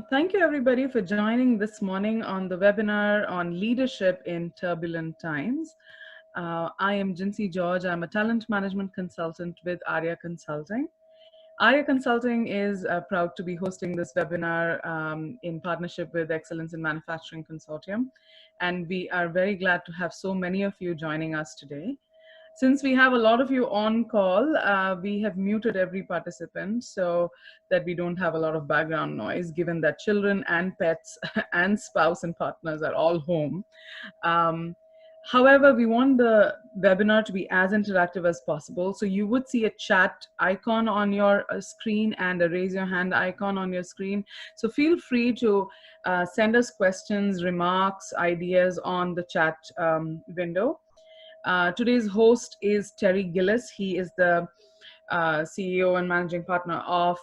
Thank you everybody for joining this morning on the webinar on leadership in turbulent times. I am Jincy George. I'm a talent management consultant with Ahria Consulting. Ahria Consulting is proud to be hosting this webinar in partnership with Excellence in Manufacturing Consortium. And we are very glad to have so many of you joining us today. Since we have a lot of you on call, we have muted every participant so that we don't have a lot of background noise, given that children and pets and spouse and partners are all home. However, we want the webinar to be as interactive as possible. So you would see a chat icon on your screen and a raise your hand icon on your screen. So feel free to send us questions, remarks, ideas on the chat window. Today's host is Terry Gillis. He is the CEO and managing partner of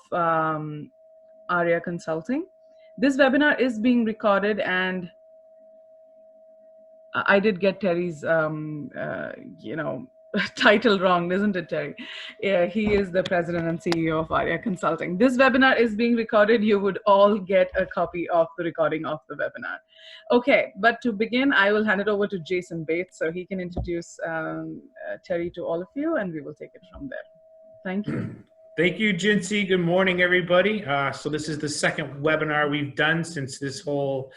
Ahria Consulting. This webinar is being recorded, and I did get Terry's, title wrong, isn't it, Terry? Yeah, he is the president and CEO of Ahria Consulting. This webinar is being recorded. You would all get a copy of the recording of the webinar. Okay, but to begin, I will hand it over to Jason Bates so he can introduce Terry to all of you, and we will take it from there. Thank you. Thank you, Jincy. Good morning, everybody. So this is the second webinar we've done since this whole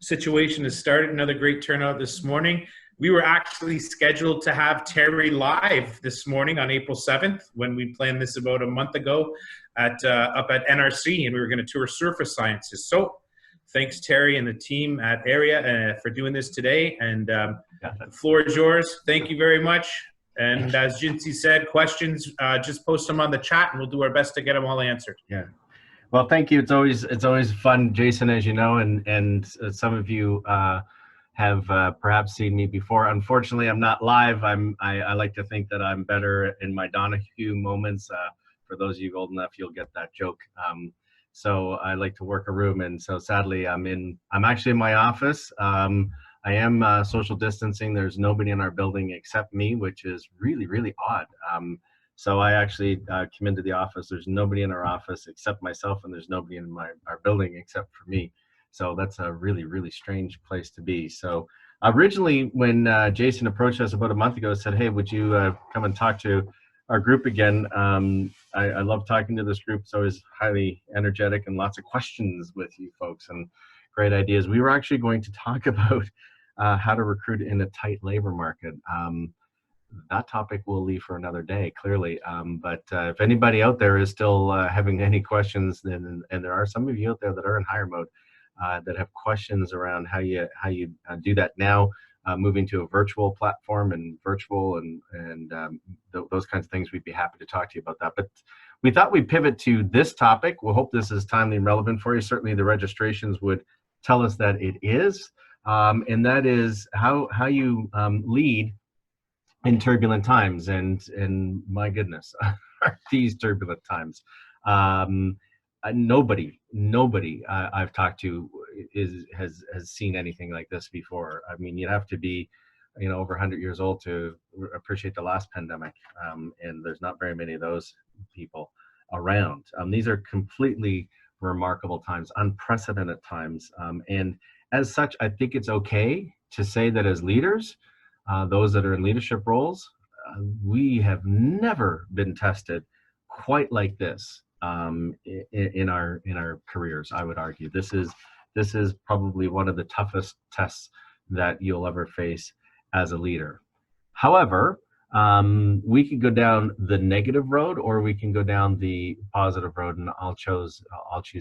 situation has started. Another great turnout this morning. We were actually scheduled to have Terry live this morning on April 7th when we planned this about a month ago up at NRC, and we were going to tour surface sciences. So thanks, Terry and the team at Ahria for doing this today. And the floor is yours. Thank you very much. And as Jincy said, questions, just post them on the chat and we'll do our best to get them all answered. Yeah. Well, thank you. It's always fun, Jason, as you know, and some of you have perhaps seen me before. Unfortunately, I'm not live. I like to think that I'm better in my Donahue moments. For those of you old enough, you'll get that joke. So I like to work a room, and so sadly, I'm actually in my office. I am social distancing. There's nobody in our building except me, which is really, really odd. So I actually came into the office. There's nobody in our office except myself, and there's nobody in our building except for me. So that's a really, really strange place to be. So originally, when Jason approached us about a month ago, said, "Hey, would you come and talk to our group again?" I love talking to this group. It's always highly energetic and lots of questions with you folks and great ideas. We were actually going to talk about how to recruit in a tight labor market. That topic we'll leave for another day, clearly. But if anybody out there is still having any questions, and there are some of you out there that are in hire mode that have questions around how you do that now, moving to a virtual platform and virtual and those kinds of things, we'd be happy to talk to you about that. But we thought we'd pivot to this topic. We'll hope this is timely and relevant for you. Certainly the registrations would tell us that it is. And that is how you lead in turbulent times, and my goodness, these turbulent times. Nobody I've talked to has seen anything like this before. I mean, you'd have to be, over 100 years old to appreciate the last pandemic, and there's not very many of those people around. These are completely remarkable times, unprecedented times, and as such, I think it's okay to say that as leaders, those that are in leadership roles, we have never been tested quite like this in our careers. I would argue this is probably one of the toughest tests that you'll ever face as a leader. However, we can go down the negative road, or we can go down the positive road, and I'll choose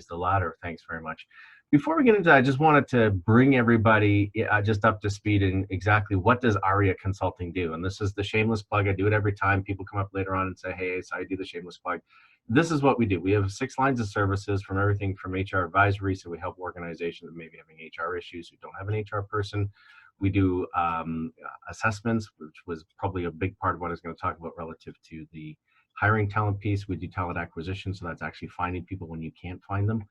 the latter. Thanks very much. Before we get into that, I just wanted to bring everybody just up to speed in exactly what does Ahria Consulting do. And this is the shameless plug. I do it every time. People come up later on and say, "Hey, so I do the shameless plug." This is what we do. We have 6 lines of services, from everything from HR advisory. So we help organizations that may be having HR issues who don't have an HR person. We do assessments, which was probably a big part of what I was going to talk about relative to the hiring talent piece. We do talent acquisition. So that's actually finding people when you can't find them.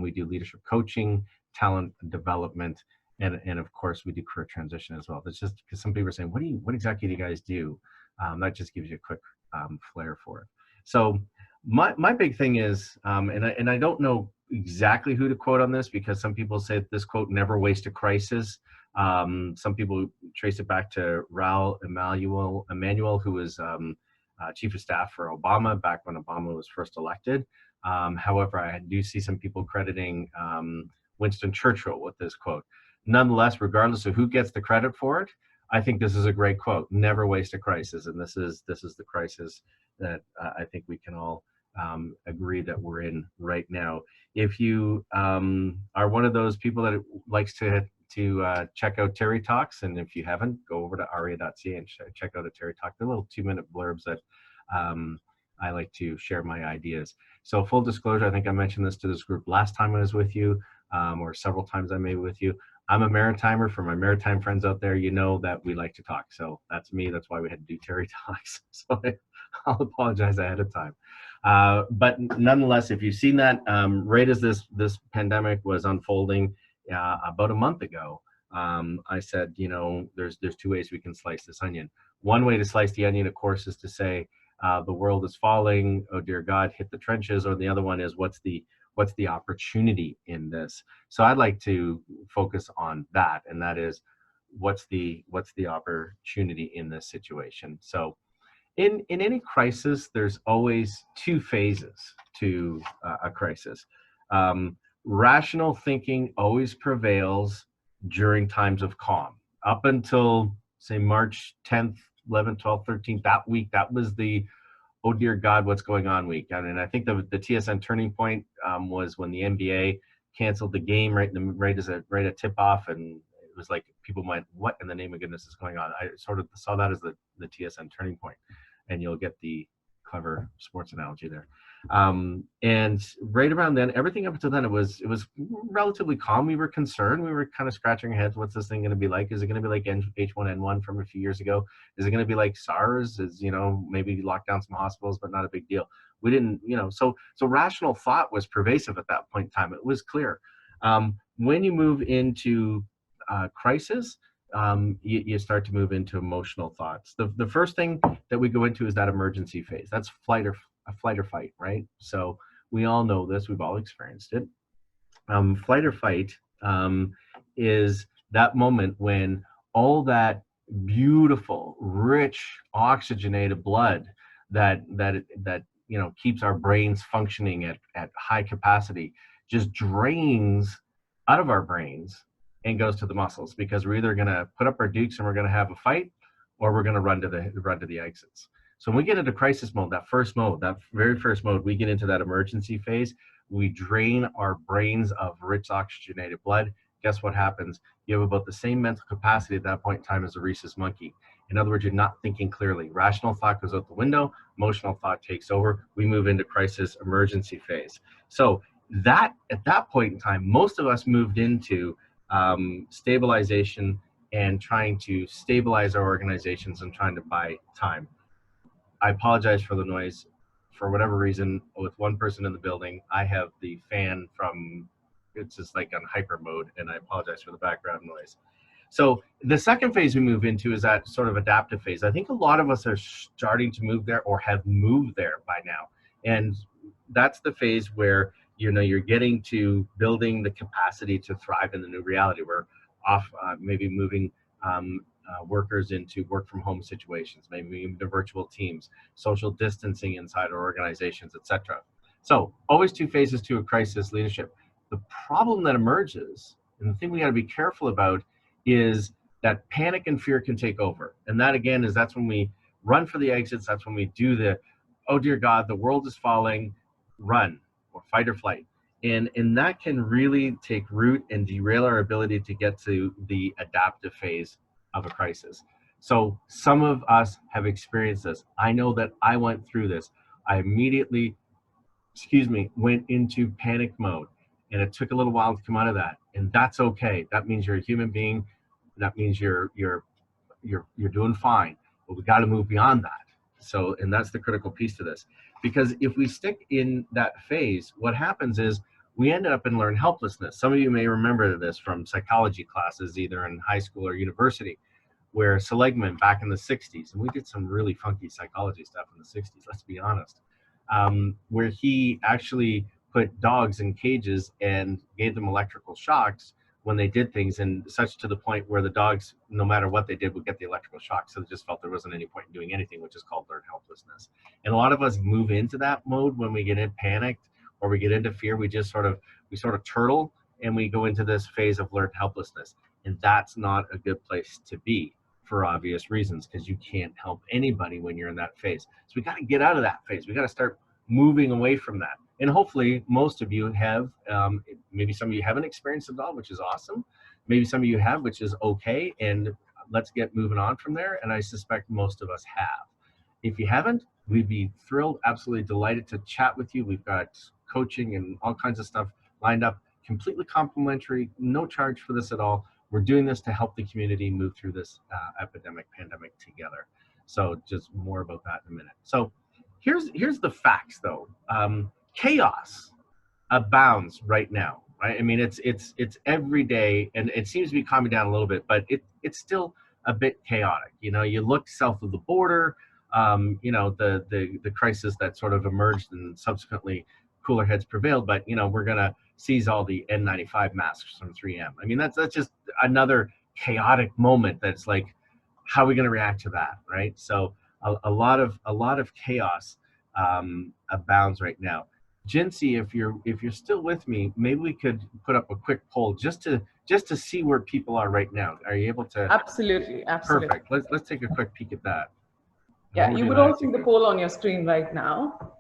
We do leadership coaching, talent development, and of course we do career transition as well. That's just because some people are saying, what exactly do you guys do? That just gives you a quick flair for it. So my big thing is, and I don't know exactly who to quote on this, because some people say this quote, "Never waste a crisis." Some people trace it back to Raul Emanuel, who was chief of staff for Obama back when Obama was first elected. However, I do see some people crediting Winston Churchill with this quote. Nonetheless, regardless of who gets the credit for it, I think this is a great quote. Never waste a crisis, and this is the crisis that I think we can all agree that we're in right now. If you are one of those people that likes to check out Terry Talks, and if you haven't, go over to ahria.ca and check out a Terry Talk. They're little 2-minute blurbs that I like to share my ideas. So full disclosure, I think I mentioned this to this group last time I was with you, or several times I may be with you. I'm a maritimer. For my maritime friends out there, you know that we like to talk. So that's me. That's why we had to do Terry Talks. So I'll apologize ahead of time. But nonetheless, if you've seen that, right as this pandemic was unfolding about a month ago, I said, you know, there's 2 ways we can slice this onion. One way to slice the onion, of course, is to say the world is falling. Oh dear God, hit the trenches. Or the other one is what's the opportunity in this? So I'd like to focus on that, and that is what's the opportunity in this situation. So in any crisis, there's always 2 phases to a crisis. Rational thinking always prevails during times of calm. Up until, say, March 10th, 11th, 12th, 13th, that week, that was the, oh dear God, what's going on week. I mean, I think the TSN Turning Point was when the NBA canceled the game right at tip-off, and it was like people went, what in the name of goodness is going on? I sort of saw that as the TSN Turning Point, and you'll get the clever sports analogy there. And right around then, everything up until then, it was relatively calm. We were concerned. We were kind of scratching our heads. What's this thing going to be like? Is it going to be like H1N1 from a few years ago? Is it going to be like SARS? Is, you know, maybe lock down some hospitals, but not a big deal. We didn't, you know, so rational thought was pervasive at that point in time. It was clear. When you move into crisis, you start to move into emotional thoughts. The first thing that we go into is that emergency phase. That's flight or fight, right? So we all know this. We've all experienced it. Flight or fight is that moment when all that beautiful, rich, oxygenated blood that you know keeps our brains functioning at high capacity just drains out of our brains and goes to the muscles, because we're either going to put up our dukes and we're going to have a fight, or we're going to run to the exits. So when we get into crisis mode, that very first mode, we get into that emergency phase. We drain our brains of rich oxygenated blood. Guess what happens? You have about the same mental capacity at that point in time as a rhesus monkey. In other words, you're not thinking clearly. Rational thought goes out the window. Emotional thought takes over. We move into crisis emergency phase. So that at that point in time, most of us moved into stabilization and trying to stabilize our organizations and trying to buy time. I apologize for the noise. For whatever reason, with one person in the building, I have the fan it's just like on hyper mode, and I apologize for the background noise. So the second phase we move into is that sort of adaptive phase. I think a lot of us are starting to move there or have moved there by now. And that's the phase where, you know, you're getting to building the capacity to thrive in the new reality. We're off maybe moving workers into work from home situations, maybe into virtual teams, social distancing inside our organizations, etc. So always 2 phases to a crisis leadership. The problem that emerges, and the thing we got to be careful about, is that panic and fear can take over. And that again that's when we run for the exits. That's when we do the, oh dear God, the world is falling, run, or fight or flight. And that can really take root and derail our ability to get to the adaptive phase of a crisis. So some of us have experienced this. I know that I went through this. I immediately, went into panic mode, and it took a little while to come out of that. And that's okay. That means you're a human being. That means you're doing fine. But we got to move beyond that. So, and that's the critical piece to this, because if we stick in that phase, what happens is we end up in learned helplessness. Some of you may remember this from psychology classes, either in high school or university, where Seligman back in the 60s, and we did some really funky psychology stuff in the 60s, let's be honest, where he actually put dogs in cages and gave them electrical shocks when they did things, and such to the point where the dogs, no matter what they did, would get the electrical shock. So they just felt there wasn't any point in doing anything, which is called learned helplessness. And a lot of us move into that mode when we get in panicked or we get into fear. We sort of turtle and we go into this phase of learned helplessness. And that's not a good place to be for obvious reasons, because you can't help anybody when you're in that phase. So we got to get out of that phase. We got to start moving away from that. And hopefully most of you have, maybe some of you haven't experienced it all, which is awesome. Maybe some of you have, which is okay. And let's get moving on from there. And I suspect most of us have. If you haven't, we'd be thrilled, absolutely delighted to chat with you. We've got coaching and all kinds of stuff lined up, completely complimentary, no charge for this at all. We're doing this to help the community move through this pandemic together. So just more about that in a minute. So here's the facts though. Chaos abounds right now, right? I mean, it's every day, and it seems to be calming down a little bit, but it's still a bit chaotic. You know, you look south of the border, you know, the crisis that sort of emerged and subsequently cooler heads prevailed, but you know, we're gonna seize all the N95 masks from 3M. I mean, that's just another chaotic moment that's like, how are we gonna react to that, right? So a lot of chaos abounds right now. Jinsey, if you're still with me, maybe we could put up a quick poll just to see where people are right now. Are you able to? Absolutely, absolutely. Perfect. Let's take a quick peek at that. Yeah, you would all see the poll on your screen right now.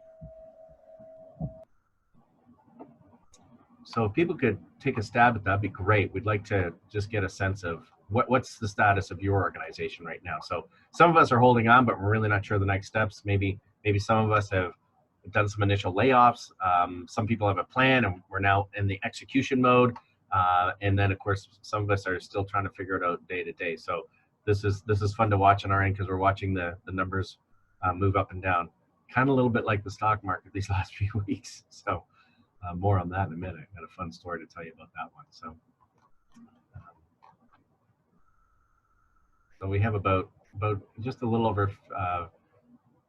So if people could take a stab at that, that'd be great. We'd like to just get a sense of what's the status of your organization right now. So some of us are holding on, but we're really not sure the next steps. Maybe some of us have done some initial layoffs. Some people have a plan, and we're now in the execution mode. And then, of course, some of us are still trying to figure it out day to day. So this is fun to watch on our end, because we're watching the numbers move up and down, kind of a little bit like the stock market these last few weeks. So more on that in a minute. I got a fun story to tell you about that one. So we have about just a little over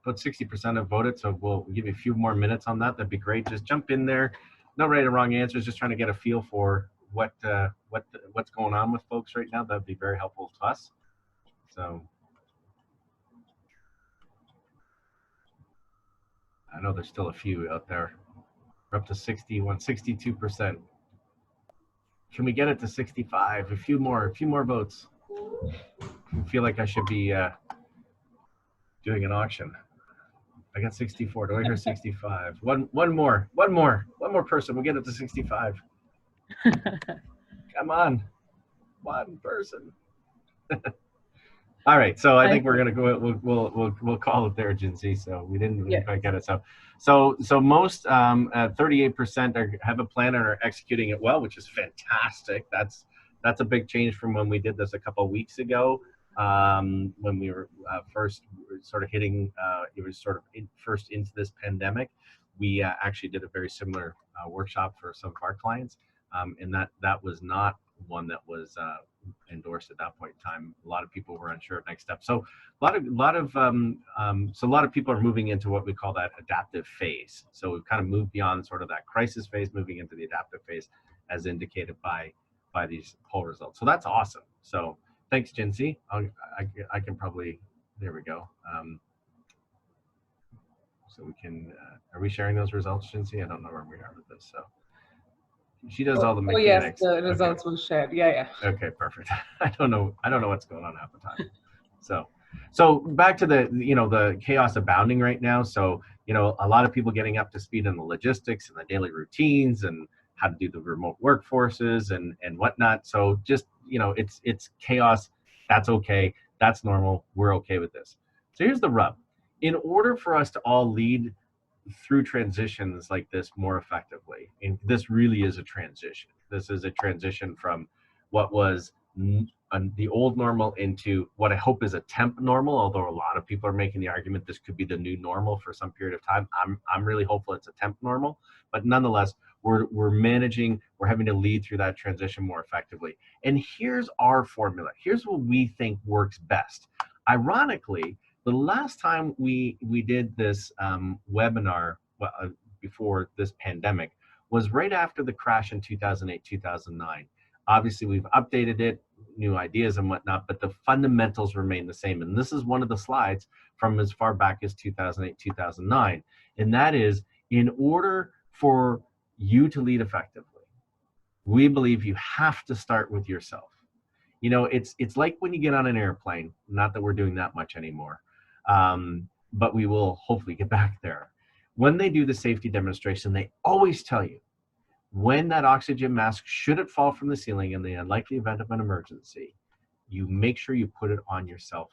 about 60% have voted, so we'll give you a few more minutes on that. That'd be great. Just jump in there. No right or wrong answers, just trying to get a feel for what's going on with folks right now. That'd be very helpful to us. So I know there's still a few out there. We're up to 62%. Can we get it to 65? A few more votes. I feel like I should be doing an auction. I got 64. Do I hear 65? One more person. We'll get it to 65. Come on, one person. All right. So I think we're gonna go. We'll call it there, Jinsey. So we didn't really quite get it. So most 38% have a plan and are executing it well, which is fantastic. That's a big change from when we did this a couple of weeks ago. When we were first sort of hitting, it was sort of first into this pandemic. We actually did a very similar workshop for some of our clients, and that was not one that was endorsed at that point in time. A lot of people were unsure of next steps. So a lot of people are moving into what we call that adaptive phase. So we've kind of moved beyond sort of that crisis phase, moving into the adaptive phase, as indicated by these poll results. So that's awesome. So thanks, Jinsey. I can probably, there we go. So we can, are we sharing those results, Jinsey? I don't know where we are with this. So she does all the mechanics. Oh yes, the results will share. Yeah. Okay, perfect. I don't know what's going on half the time. So back to the chaos abounding right now. So, a lot of people getting up to speed on the logistics and the daily routines and how to do the remote workforces and whatnot. So just, it's chaos. That's okay. That's normal. We're okay with this. So here's the rub. In order for us to all lead through transitions like this more effectively, and this really is a transition. This is a transition from what was the old normal into what I hope is a temp normal, although a lot of people are making the argument this could be the new normal for some period of time. I'm really hopeful it's a temp normal, but nonetheless, we're having to lead through that transition more effectively. And here's our formula. Here's what we think works best. Ironically, the last time we did this webinar before this pandemic was right after the crash in 2008, 2009. Obviously, we've updated it, new ideas and whatnot, but the fundamentals remain the same. And this is one of the slides from as far back as 2008, 2009. And that is, in order for you to lead effectively, we believe you have to start with yourself. You know, it's like when you get on an airplane, not that we're doing that much anymore, but we will hopefully get back there. When they do the safety demonstration, they always tell you, when that oxygen mask, should it fall from the ceiling in the unlikely event of an emergency, you make sure you put it on yourself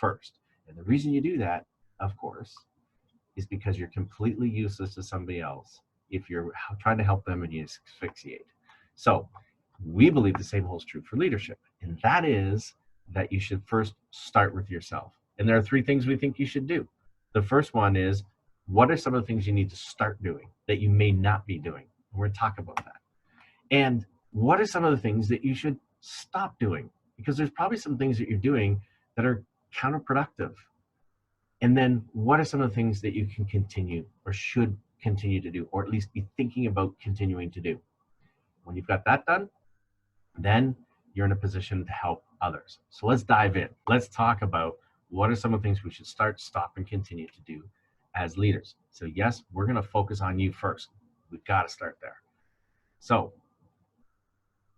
first. And the reason you do that, of course, is because you're completely useless to somebody else if you're trying to help them and you asphyxiate. So we believe the same holds true for leadership, and that is that you should first start with yourself. And there are three things we think you should do. The first one is, what are some of the things you need to start doing that you may not be doing? And we're going to talk about that. And what are some of the things that you should stop doing? Because there's probably some things that you're doing that are counterproductive. And then what are some of the things that you can continue or should continue to do, or at least be thinking about continuing to do? When you've got that done, then you're in a position to help others. So let's dive in. Let's talk about what are some of the things we should start, stop, and continue to do as leaders. So yes, we're going to focus on you first. We've got to start there. So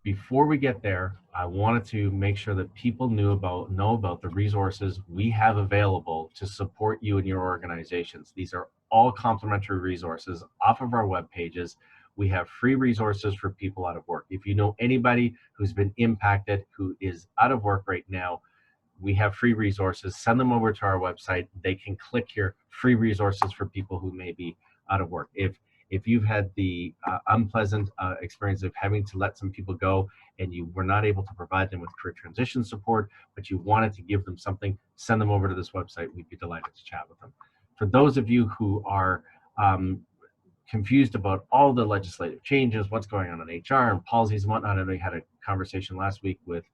before we get there, I wanted to make sure that people know about the resources we have available to support you and your organizations. These are all complimentary resources off of our web pages. We have free resources for people out of work. If you know anybody who's been impacted, who is out of work right now, we have free resources. Send them over to our website. They can click here, free resources for people who may be out of work. If you've had the unpleasant experience of having to let some people go and you were not able to provide them with career transition support, but you wanted to give them something, send them over to this website. We'd be delighted to chat with them. For those of you who are confused about all the legislative changes, what's going on in HR and policies and whatnot, and we had a conversation last week with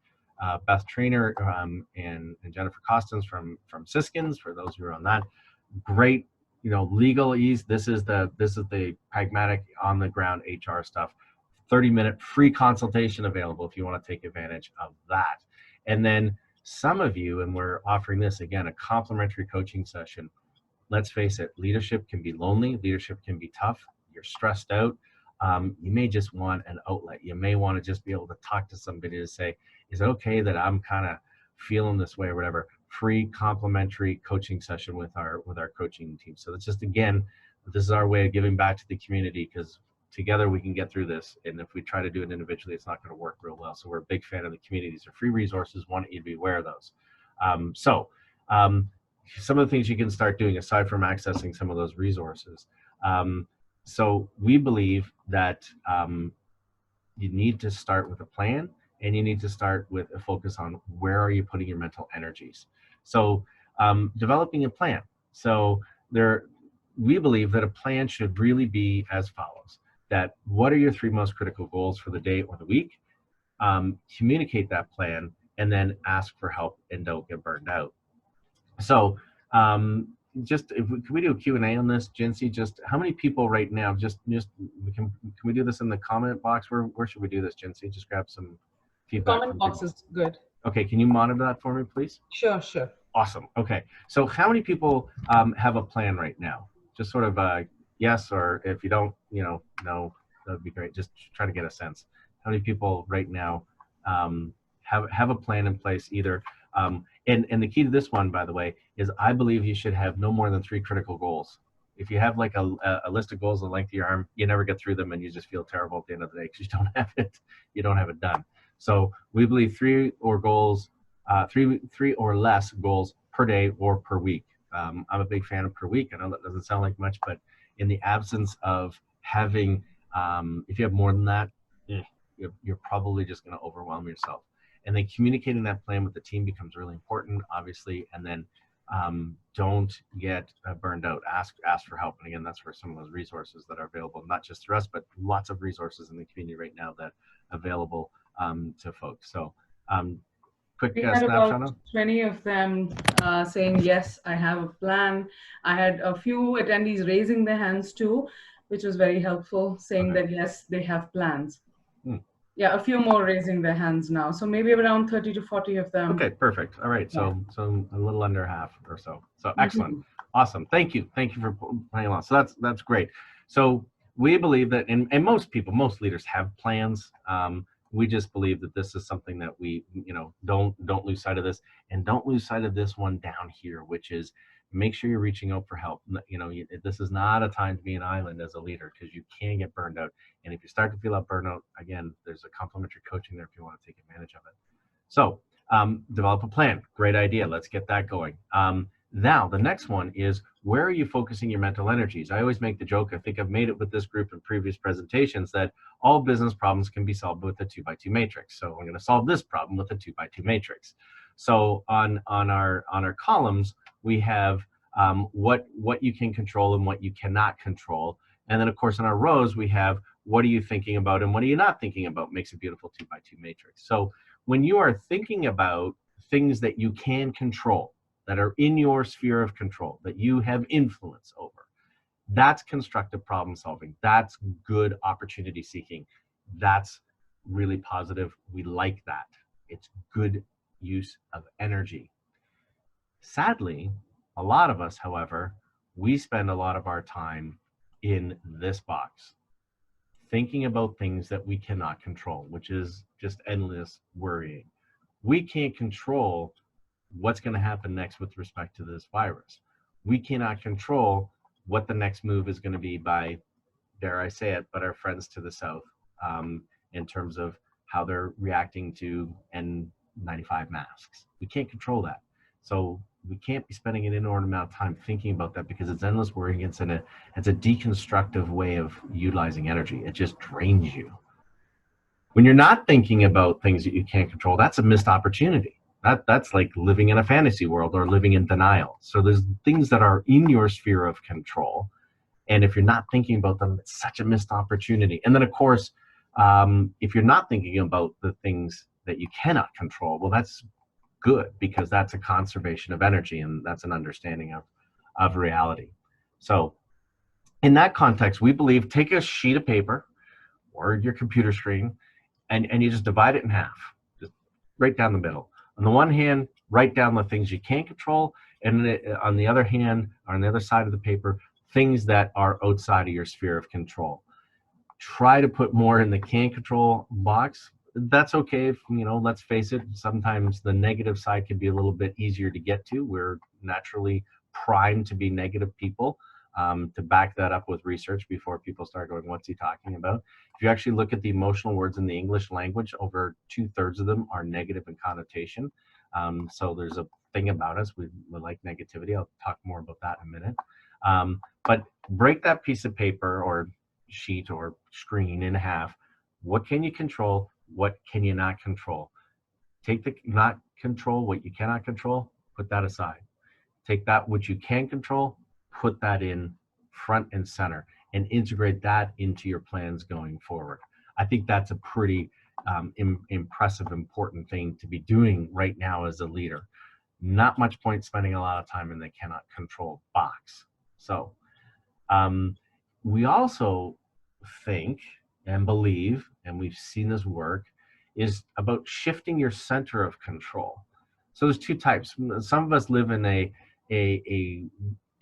Beth Trainer and Jennifer Costins from Siskins. For those who are on that, great, legalese. This is the pragmatic, on the ground HR stuff. 30-minute free consultation available if you want to take advantage of that. And then some of you, and we're offering this again, a complimentary coaching session. Let's face it, leadership can be lonely. Leadership can be tough. You're stressed out. You may just want an outlet. You may want to just be able to talk to somebody to say, is it okay that I'm kind of feeling this way or whatever? Free complimentary coaching session with our coaching team. So it's just, again, this is our way of giving back to the community, because together we can get through this. And if we try to do it individually, it's not going to work real well. So we're a big fan of the community. These are free resources. Want you to be aware of those. Some of the things you can start doing aside from accessing some of those resources. So we believe that you need to start with a plan, and you need to start with a focus on where are you putting your mental energies. So developing a plan. So we believe that a plan should really be as follows: that what are your 3 most critical goals for the day or the week? Communicate that plan, and then ask for help and don't get burned out. So can we do a Q&A on this, Jinsey? Just how many people right now, can we do this in the comment box? Where should we do this, Jinsey? Just grab some feedback. Comment box is good. Okay, can you monitor that for me, please? Sure. Awesome. Okay, so how many people have a plan right now? Just sort of yes, or if you don't, no, that'd be great. Just try to get a sense. How many people right now have a plan in place, either and the key to this one, by the way, is I believe you should have no more than 3 critical goals. If you have like a list of goals the length of your arm, you never get through them, and you just feel terrible at the end of the day because you don't have it done. So we believe 3 or less goals per day or per week. I'm a big fan of per week. I know that doesn't sound like much, but in the absence of having, if you have more than that, you're probably just going to overwhelm yourself. And then communicating that plan with the team becomes really important, obviously. And then don't get burned out. Ask for help. And again, that's where some of those resources that are available, not just through us, but lots of resources in the community right now that are available to folks. So quick We had snapshot. about 20 of them saying, yes, I have a plan. I had a few attendees raising their hands too. which was very helpful, saying Okay. that yes, they have plans. Hmm. Yeah, a few more raising their hands now. So maybe around 30 to 40 of them. Okay, perfect. All right, Yeah. so a little under half or so. So excellent, awesome. Thank you for playing along. So that's great. So we believe that, and most people, most leaders have plans. We just believe that this is something that we, don't lose sight of this, and don't lose sight of this one down here, which is make sure you're reaching out for help. This is not a time to be an island as a leader, because you can get burned out. And if you start to feel that burnout, again, there's a complimentary coaching there if you want to take advantage of it. So develop a plan. Great idea. Let's get that going. Now, the next one is, where are you focusing your mental energies? I always make the joke, I think I've made it with this group in previous presentations, that all business problems can be solved with a 2x2 matrix. So I'm going to solve this problem with a 2x2 matrix. So on our columns, we have what you can control and what you cannot control. And then, of course, in our rows, we have what are you thinking about and what are you not thinking about. Makes a beautiful 2x2 matrix. So when you are thinking about things that you can control, that are in your sphere of control, that you have influence over, that's constructive problem solving. That's good opportunity seeking. That's really positive. We like that. It's good use of energy. Sadly, a lot of us, however, we spend a lot of our time in this box, thinking about things that we cannot control, which is just endless worrying. We can't control what's going to happen next with respect to this virus. We cannot control what the next move is going to be by, dare I say it, but our friends to the south, in terms of how they're reacting to N95 masks. We can't control that. So we can't be spending an inordinate amount of time thinking about that, because it's endless worrying. It's a deconstructive way of utilizing energy. It just drains you. When you're not thinking about things that you can't control, that's a missed opportunity. That's like living in a fantasy world or living in denial. So there's things that are in your sphere of control, and if you're not thinking about them, it's such a missed opportunity. And then, of course, if you're not thinking about the things that you cannot control, well, that's good, because that's a conservation of energy, and that's an understanding of reality. So in that context, we believe, take a sheet of paper or your computer screen, and you just divide it in half, just right down the middle. On the one hand, write down the things you can't control, and on the other hand, or on the other side of the paper, things that are outside of your sphere of control. Try to put more in the can control box. That's okay if, let's face it, sometimes the negative side can be a little bit easier to get to. We're naturally primed to be negative people. To back that up with research before people start going, what's he talking about? If you actually look at the emotional words in the English language, over 2/3 of them are negative in connotation. So there's a thing about us, we like negativity. I'll talk more about that in a minute. But break that piece of paper or sheet or screen in half. What can you control? What can you not control? Take the not control, what you cannot control, put that aside. Take that which you can control, put that in front and center, and integrate that into your plans going forward. I think that's a pretty impressive, important thing to be doing right now as a leader. Not much point spending a lot of time in the cannot control box. So we also think and believe, and we've seen this work, is about shifting your center of control. So there's two types. Some of us live in a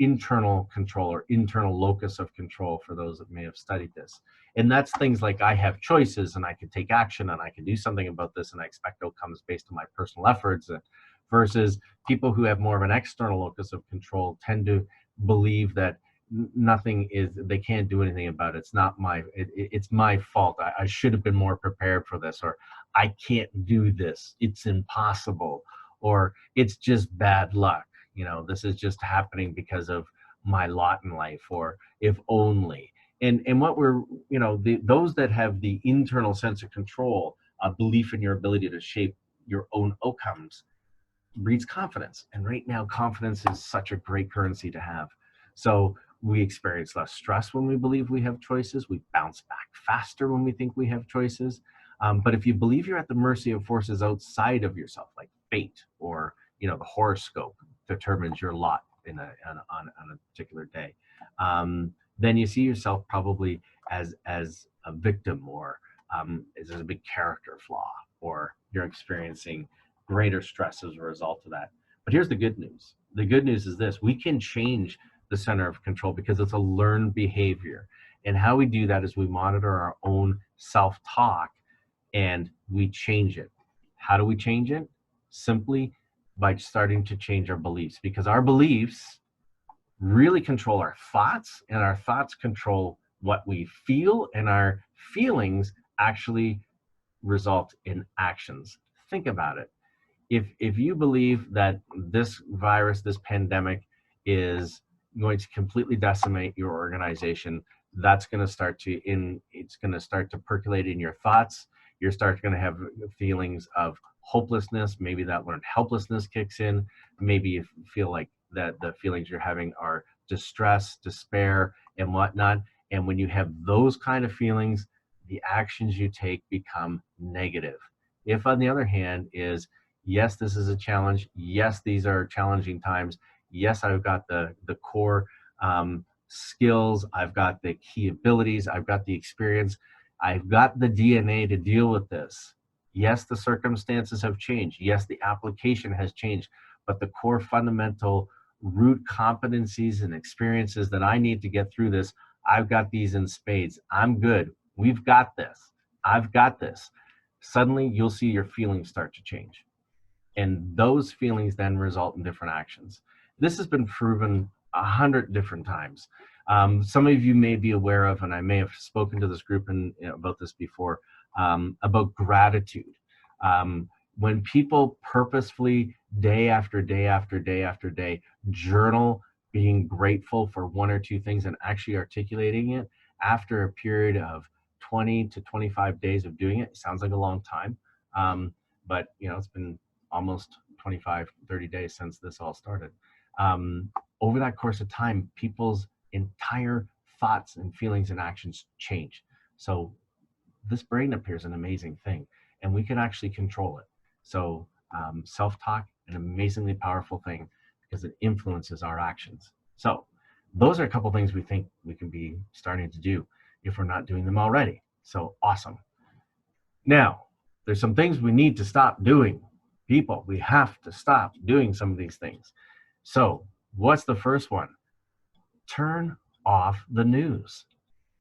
internal control or internal locus of control, for those that may have studied this. And that's things like, I have choices and I can take action and I can do something about this and I expect outcomes based on my personal efforts, versus people who have more of an external locus of control tend to believe that nothing is, they can't do anything about it. It's not my, it's my fault. I should have been more prepared for this, or I can't do this. It's impossible, or it's just bad luck. This is just happening because of my lot in life, or if only. And what we're, those that have the internal sense of control, a belief in your ability to shape your own outcomes, breeds confidence. And right now, confidence is such a great currency to have. So we experience less stress when we believe we have choices. We bounce back faster when we think we have choices. But if you believe you're at the mercy of forces outside of yourself, like fate, or the horoscope determines your lot on a particular day, then you see yourself probably as a victim, or as a big character flaw, or you're experiencing greater stress as a result of that. But here's the good news. The good news is this: we can change the center of control because it's a learned behavior. And how we do that is we monitor our own self-talk and we change it. How do we change it? Simply by starting to change our beliefs, because our beliefs really control our thoughts, and our thoughts control what we feel, and our feelings actually result in actions. Think about it. If you believe that this virus, this pandemic, is going to completely decimate your organization, that's going to start to it's going to start to percolate in your thoughts. You're going to have feelings of hopelessness. Maybe that learned helplessness kicks in. Maybe you feel like that the feelings you're having are distress, despair, and whatnot. And when you have those kind of feelings, the actions you take become negative. If, on the other hand, is yes, this is a challenge. Yes, these are challenging times. Yes, I've got the core skills. I've got the key abilities. I've got the experience. I've got the DNA to deal with this. Yes, the circumstances have changed. Yes, the application has changed. But the core fundamental root competencies and experiences that I need to get through this, I've got these in spades. I'm good. We've got this. I've got this. Suddenly, you'll see your feelings start to change. And those feelings then result in different actions. This has been proven 100 different times. Some of you may be aware of, and I may have spoken to this group about this before, about gratitude. When people purposefully, day after day after day after day, journal being grateful for one or two things and actually articulating it after a period of 20 to 25 days of doing it, sounds like a long time. But it's been almost 25, 30 days since this all started. Over that course of time, people's entire thoughts and feelings and actions change. So this brain appears an amazing thing, and we can actually control it. So self-talk, an amazingly powerful thing because it influences our actions. So those are a couple things we think we can be starting to do if we're not doing them already. So awesome. Now, there's some things we need to stop doing. People, we have to stop doing some of these things. So what's the first one? Turn off the news.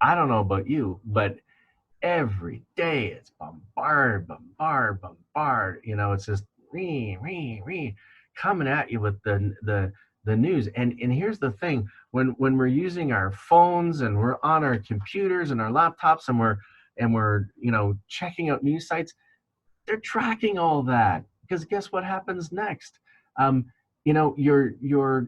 I don't know about you, but every day it's bombard. It's just coming at you with the news. And here's the thing: when we're using our phones and we're on our computers and our laptops and we're checking out news sites, they're tracking all that, because guess what happens next? You're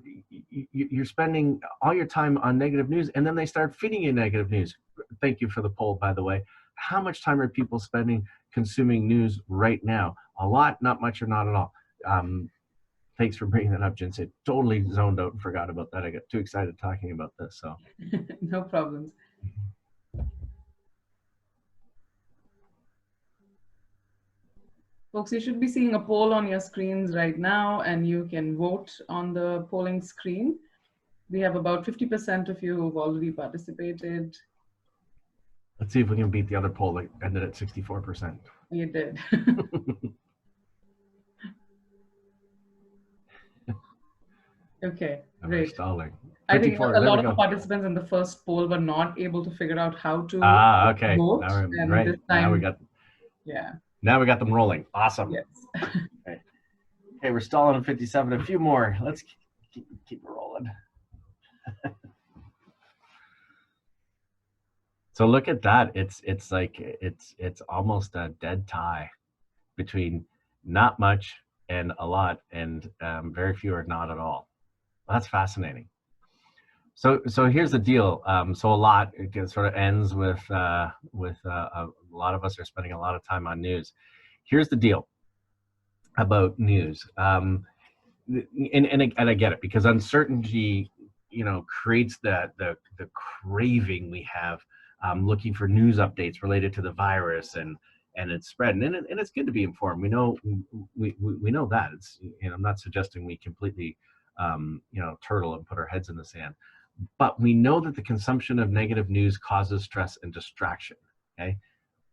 spending all your time on negative news, and then they start feeding you negative news. Thank you for the poll, by the way. How much time are people spending consuming news right now? A lot, not much, or not at all. Thanks for bringing that up, Jinsei. Totally zoned out and forgot about that. I got too excited talking about this. So no problems. Folks, you should be seeing a poll on your screens right now, and you can vote on the polling screen. We have about 50% of you who've already participated. Let's see if we can beat the other poll that ended at 64%. You did. Okay, great. Stalling. I think a lot of the participants in the first poll were not able to figure out how to okay. vote. Right. This time, now we got. Yeah. Now we got them rolling. Awesome. Yes. Okay, we're stalling at 57. A few more. Let's keep it rolling. So look at that. It's almost a dead tie between not much and a lot, and very few or not at all. Well, that's fascinating. So here's the deal. So a lot, it sort of ends with a lot of us are spending a lot of time on news. Here's the deal about news. And I get it, because uncertainty, creates the craving we have, looking for news updates related to the virus and its spread. And it's good to be informed. We know that. I'm not suggesting we completely turtle and put our heads in the sand. But we know that the consumption of negative news causes stress and distraction. Okay,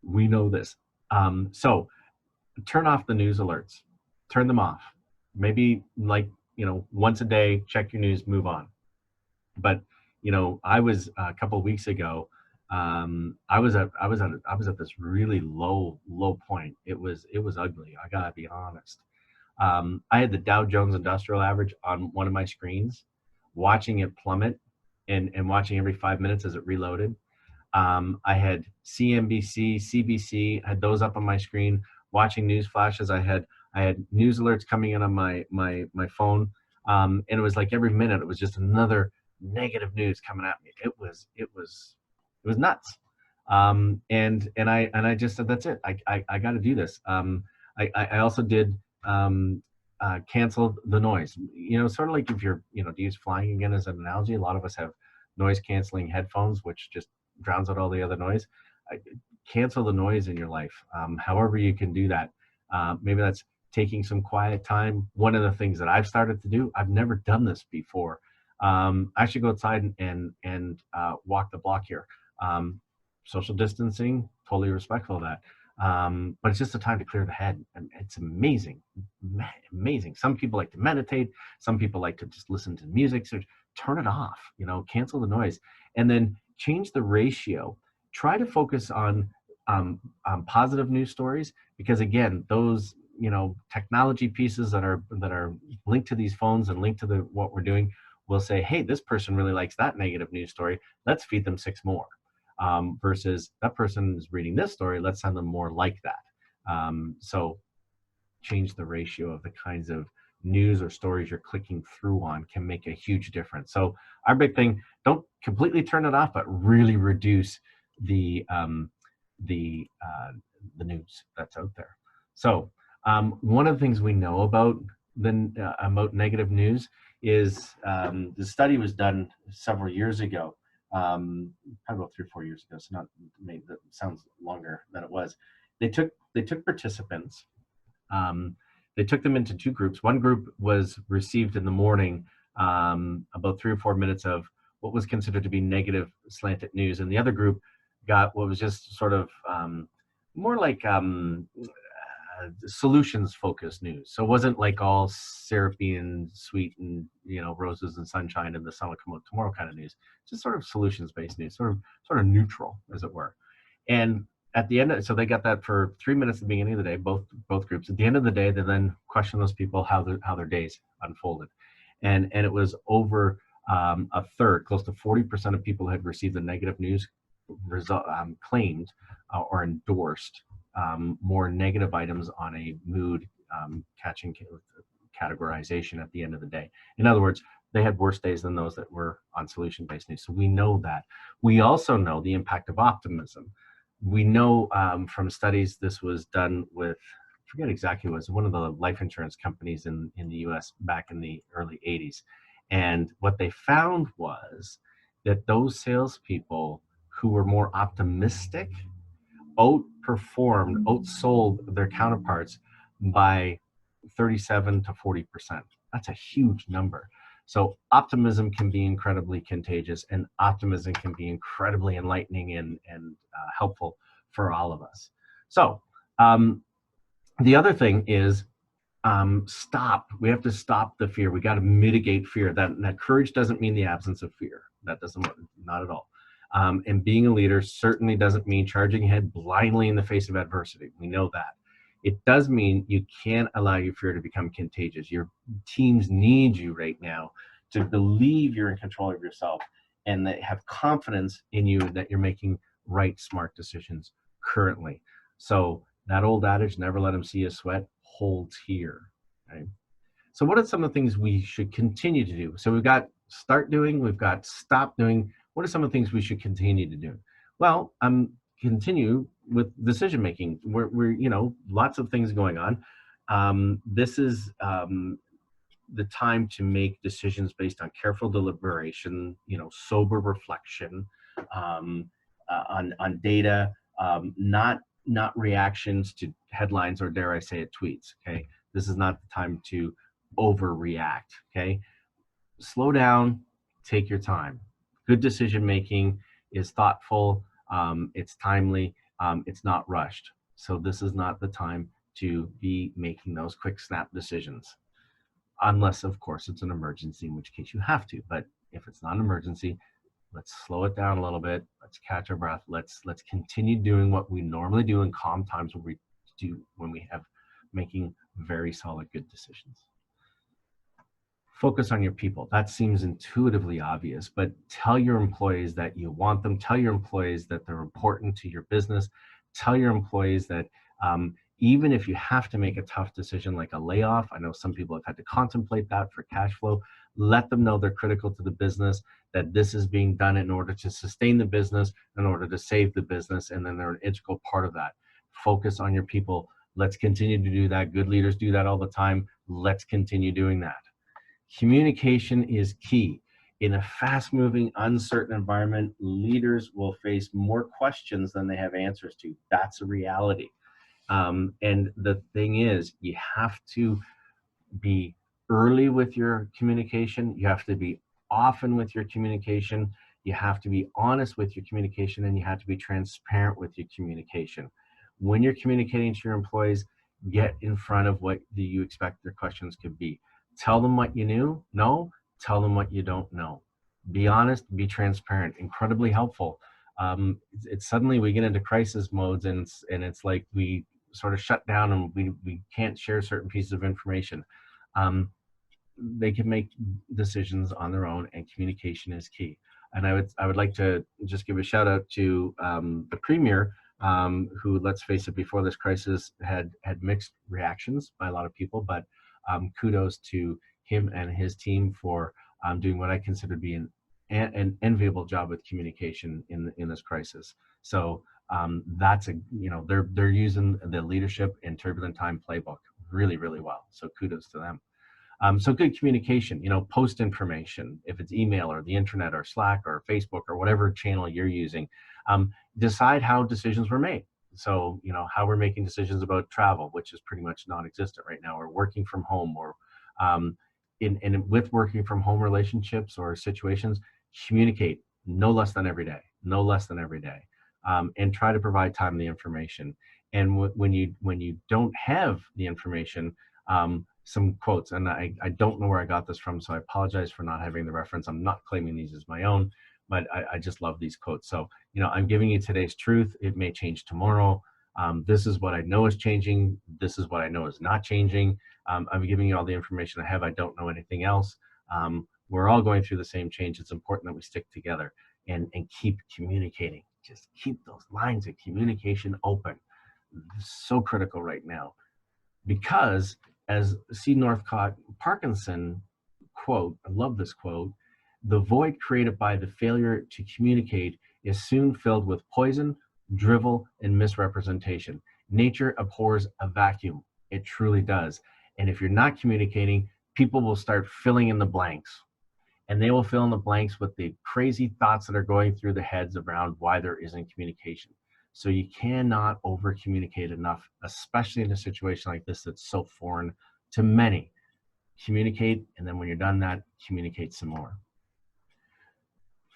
we know this. So turn off the news alerts. Turn them off. Maybe, like, once a day, check your news, move on. But I was a couple of weeks ago. I was at this really low point. It was ugly. I gotta be honest. I had the Dow Jones Industrial Average on one of my screens, watching it plummet and watching every 5 minutes as it reloaded. I had CNBC, CBC, had those up on my screen, watching news flashes. I had news alerts coming in on my phone, and it was like every minute it was just another negative news coming at me. It was nuts. And I just said, that's it. I got to do this. I also did cancel the noise. Sort of like if you're, to use flying again as an analogy, a lot of us have noise canceling headphones, which just drowns out all the other noise. Cancel the noise in your life. However you can do that. Maybe that's taking some quiet time. One of the things that I've started to do, I've never done this before. I should go outside and walk the block here. Social distancing, totally respectful of that. But it's just a time to clear the head. And it's amazing. Some people like to meditate. Some people like to just listen to music. So turn it off, cancel the noise, and then change the ratio. Try to focus on positive news stories, because again, those technology pieces that are linked to these phones and linked to what we're doing will say, hey, this person really likes that negative news story, let's feed them 6 more, versus that person is reading this story, let's send them more like that. So change the ratio of the kinds of news or stories you're clicking through on can make a huge difference. So our big thing, don't completely turn it off, but really reduce the news that's out there. So one of the things we know about negative news is the study was done several years ago, probably about 3 or 4 years ago. So that sounds longer than it was. They took participants. They took them into 2 groups. One group was received in the morning about 3 or 4 minutes of what was considered to be negative slanted news, and the other group got what was just sort of more like solutions focused news. So it wasn't like all syrupy and sweet and roses and sunshine and the sun will come out tomorrow kind of news. Just sort of solutions based news, sort of neutral, as it were. And at the end, so they got that for 3 minutes at the beginning of the day, both groups. At the end of the day, they then questioned those people how their days unfolded, and it was over a third, close to 40% of people who had received the negative news claimed or endorsed more negative items on a mood catching categorization at the end of the day. In other words, they had worse days than those that were on solution-based news. So we know that. We also know the impact of optimism. We know from studies, this was done with, I forget exactly, it was one of the life insurance companies in the US back in the early 80s. And what they found was that those salespeople who were more optimistic outsold their counterparts by 37 to 40%. That's a huge number. So optimism can be incredibly contagious, and optimism can be incredibly enlightening and helpful for all of us. So the other thing is stop. We have to stop the fear. We got to mitigate fear. That courage doesn't mean the absence of fear. That doesn't, not at all. And being a leader certainly doesn't mean charging ahead blindly in the face of adversity. We know that. It does mean you can't allow your fear to become contagious. Your teams need you right now to believe you're in control of yourself and that have confidence in you that you're making right, smart decisions currently. So that old adage, never let them see you sweat, holds here. Right? So what are some of the things we should continue to do? So we've got start doing, we've got stop doing. What are some of the things we should continue to do? Well, continue with decision making. We're lots of things going on. This is the time to make decisions based on careful deliberation, sober reflection, on data, not reactions to headlines or, dare I say it, tweets. Okay, this is not the time to overreact. Okay, slow down, take your time. Good decision making is thoughtful, it's timely, it's not rushed. So this is not the time to be making those quick snap decisions, unless of course it's an emergency, in which case you have to. But if it's not an emergency, let's slow it down a little bit. Let's catch our breath. Let's continue doing what we normally do in calm times, when we have making very solid, good decisions. Focus on your people. That seems intuitively obvious, but tell your employees that you want them. Tell your employees that they're important to your business. Tell your employees that even if you have to make a tough decision like a layoff, I know some people have had to contemplate that for cash flow, let them know they're critical to the business, that this is being done in order to sustain the business, in order to save the business, and then they're an integral part of that. Focus on your people. Let's continue to do that. Good leaders do that all the time. Let's continue doing that. Communication is key. In a fast-moving, uncertain environment, leaders will face more questions than they have answers to. That's a reality. And the thing is, you have to be early with your communication. You have to be often with your communication. You have to be honest with your communication, and you have to be transparent with your communication. When you're communicating to your employees, get in front of what you expect their questions could be. Tell them what you know, tell them what you don't know. Be honest, be transparent, incredibly helpful. It's suddenly we get into crisis modes, and it's like we sort of shut down and we can't share certain pieces of information. They can make decisions on their own, and communication is key. And I would like to just give a shout out to the Premier, who, let's face it, before this crisis had mixed reactions by a lot of people, but kudos to him and his team for doing what I consider to be an enviable job with communication in this crisis. So that's they're using the leadership in turbulent time playbook really, really well. So kudos to them. So good communication, post information, if it's email or the internet or Slack or Facebook or whatever channel you're using, decide how decisions were made. So, how we're making decisions about travel, which is pretty much non-existent right now, or working from home, or with working from home relationships or situations, communicate no less than every day, and try to provide timely information. And when you don't have the information, some quotes, and I don't know where I got this from, so I apologize for not having the reference. I'm not claiming these as my own, but I just love these quotes. So, I'm giving you today's truth. It may change tomorrow. This is what I know is changing. This is what I know is not changing. I'm giving you all the information I have. I don't know anything else. We're all going through the same change. It's important that we stick together and keep communicating. Just keep those lines of communication open. It's so critical right now, because as C. Northcott Parkinson quote, I love this quote, "The void created by the failure to communicate is soon filled with poison, drivel, and misrepresentation. Nature abhors a vacuum." It truly does. And if you're not communicating, people will start filling in the blanks. And they will fill in the blanks with the crazy thoughts that are going through the heads around why there isn't communication. So you cannot over communicate enough, especially in a situation like this that's so foreign to many. Communicate, and then when you're done that, communicate some more.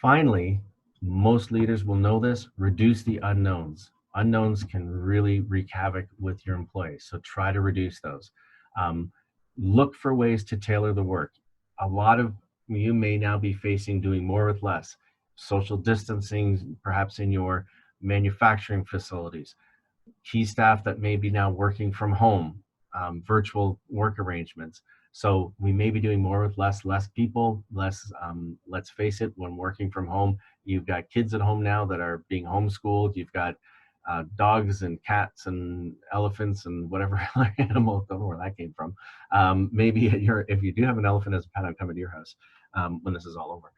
Finally, most leaders will know this, reduce the unknowns. Unknowns can really wreak havoc with your employees, so try to reduce those. Look for ways to tailor the work. A lot of you may now be facing doing more with less. Social distancing, perhaps in your manufacturing facilities. Key staff that may be now working from home, virtual work arrangements. So we may be doing more with less people, less, let's face it, when working from home, you've got kids at home now that are being homeschooled. You've got dogs and cats and elephants and whatever other animal, don't know where that came from. Maybe if you do have an elephant as a pet, I'm coming to your house when this is all over.